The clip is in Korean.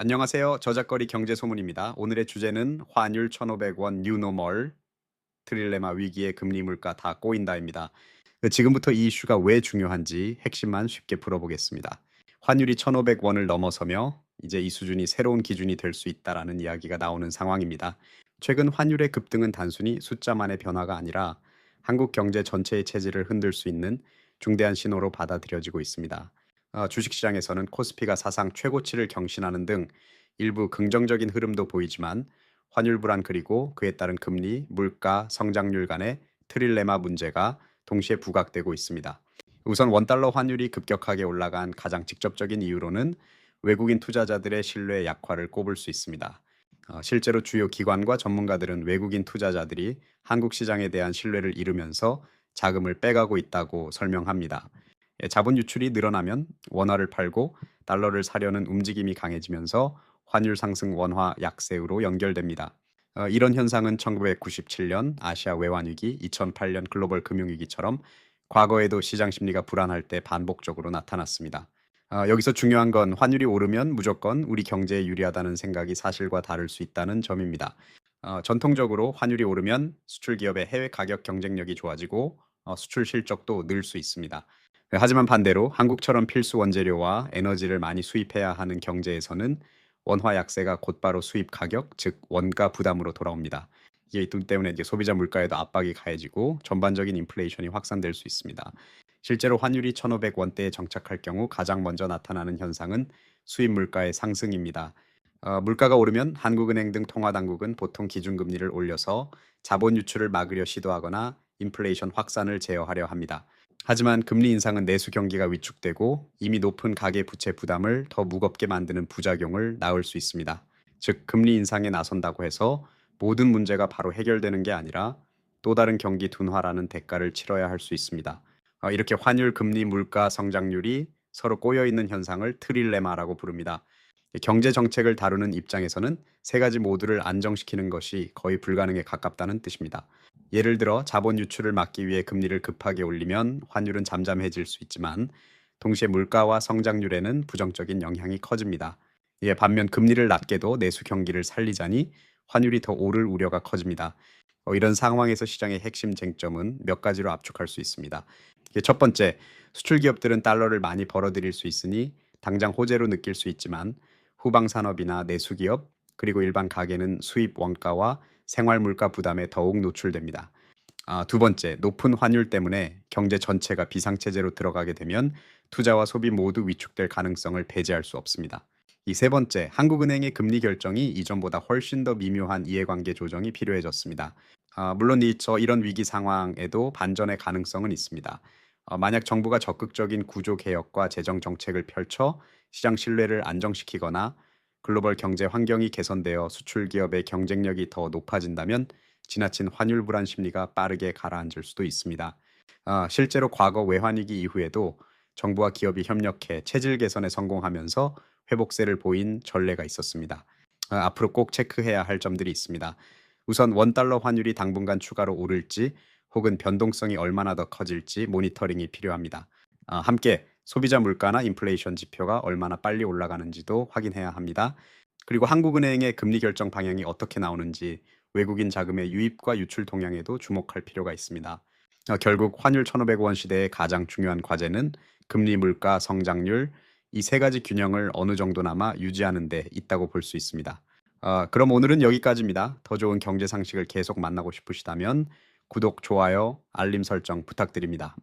안녕하세요. 저작거리 경제소문입니다. 오늘의 주제는 환율 1,500원 뉴노멀 트릴레마 위기의 금리 물가 다 꼬인다입니다. 지금부터 이 이슈가 왜 중요한지 핵심만 쉽게 풀어보겠습니다. 환율이 1,500원을 넘어서며 이제 이 수준이 새로운 기준이 될 수 있다라는 이야기가 나오는 상황입니다. 최근 환율의 급등은 단순히 숫자만의 변화가 아니라 한국 경제 전체의 체질을 흔들 수 있는 중대한 신호로 받아들여지고 있습니다. 주식시장에서는 코스피가 사상 최고치를 경신하는 등 일부 긍정적인 흐름도 보이지만 환율 불안 그리고 그에 따른 금리, 물가, 성장률 간의 트릴레마 문제가 동시에 부각되고 있습니다. 우선 원달러 환율이 급격하게 올라간 가장 직접적인 이유로는 외국인 투자자들의 신뢰 약화를 꼽을 수 있습니다. 실제로 주요 기관과 전문가들은 외국인 투자자들이 한국 시장에 대한 신뢰를 잃으면서 자금을 빼가고 있다고 설명합니다. 자본 유출이 늘어나면 원화를 팔고 달러를 사려는 움직임이 강해지면서 환율 상승 원화 약세로 연결됩니다. 이런 현상은 1997년 아시아 외환위기, 2008년 글로벌 금융위기처럼 과거에도 시장 심리가 불안할 때 반복적으로 나타났습니다. 여기서 중요한 건 환율이 오르면 무조건 우리 경제에 유리하다는 생각이 사실과 다를 수 있다는 점입니다. 전통적으로 환율이 오르면 수출 기업의 해외 가격 경쟁력이 좋아지고 수출 실적도 늘 수 있습니다. 하지만 반대로 한국처럼 필수 원재료와 에너지를 많이 수입해야 하는 경제에서는 원화 약세가 곧바로 수입 가격, 즉 원가 부담으로 돌아옵니다. 이게 때문에 이제 소비자 물가에도 압박이 가해지고 전반적인 인플레이션이 확산될 수 있습니다. 실제로 환율이 1,500원대에 정착할 경우 가장 먼저 나타나는 현상은 수입 물가의 상승입니다. 물가가 오르면 한국은행 등 통화당국은 보통 기준금리를 올려서 자본 유출을 막으려 시도하거나 인플레이션 확산을 제어하려 합니다. 하지만 금리 인상은 내수 경기가 위축되고 이미 높은 가계 부채 부담을 더 무겁게 만드는 부작용을 낳을 수 있습니다. 즉, 금리 인상에 나선다고 해서 모든 문제가 바로 해결되는 게 아니라 또 다른 경기 둔화라는 대가를 치러야 할 수 있습니다. 이렇게 환율, 금리, 물가, 성장률이 서로 꼬여 있는 현상을 트릴레마라고 부릅니다. 경제 정책을 다루는 입장에서는 세 가지 모두를 안정시키는 것이 거의 불가능에 가깝다는 뜻입니다. 예를 들어 자본 유출을 막기 위해 금리를 급하게 올리면 환율은 잠잠해질 수 있지만 동시에 물가와 성장률에는 부정적인 영향이 커집니다. 이에 반면 금리를 낮게도 내수 경기를 살리자니 환율이 더 오를 우려가 커집니다. 이런 상황에서 시장의 핵심 쟁점은 몇 가지로 압축할 수 있습니다. 첫 번째, 수출 기업들은 달러를 많이 벌어들일 수 있으니 당장 호재로 느낄 수 있지만 후방 산업이나 내수 기업 그리고 일반 가게는 수입 원가와 생활 물가 부담에 더욱 노출됩니다. 두 번째, 높은 환율 때문에 경제 전체가 비상체제로 들어가게 되면 투자와 소비 모두 위축될 가능성을 배제할 수 없습니다. 이 세 번째, 한국은행의 금리 결정이 이전보다 훨씬 더 미묘한 이해관계 조정이 필요해졌습니다. 물론 이런 위기 상황에도 반전의 가능성은 있습니다. 만약 정부가 적극적인 구조 개혁과 재정 정책을 펼쳐 시장 신뢰를 안정시키거나 글로벌 경제 환경이 개선되어 수출 기업의 경쟁력이 더 높아진다면 지나친 환율 불안 심리가 빠르게 가라앉을 수도 있습니다. 실제로 과거 외환위기 이후에도 정부와 기업이 협력해 체질 개선에 성공하면서 회복세를 보인 전례가 있었습니다. 앞으로 꼭 체크해야 할 점들이 있습니다. 우선 원달러 환율이 당분간 추가로 오를지 혹은 변동성이 얼마나 더 커질지 모니터링이 필요합니다. 함께 소비자 물가나 인플레이션 지표가 얼마나 빨리 올라가는지도 확인해야 합니다. 그리고 한국은행의 금리 결정 방향이 어떻게 나오는지 외국인 자금의 유입과 유출 동향에도 주목할 필요가 있습니다. 결국 환율 1,500원 시대의 가장 중요한 과제는 금리, 물가, 성장률 이 세 가지 균형을 어느 정도나마 유지하는 데 있다고 볼 수 있습니다. 그럼 오늘은 여기까지입니다. 더 좋은 경제 상식을 계속 만나고 싶으시다면 구독, 좋아요, 알림 설정 부탁드립니다.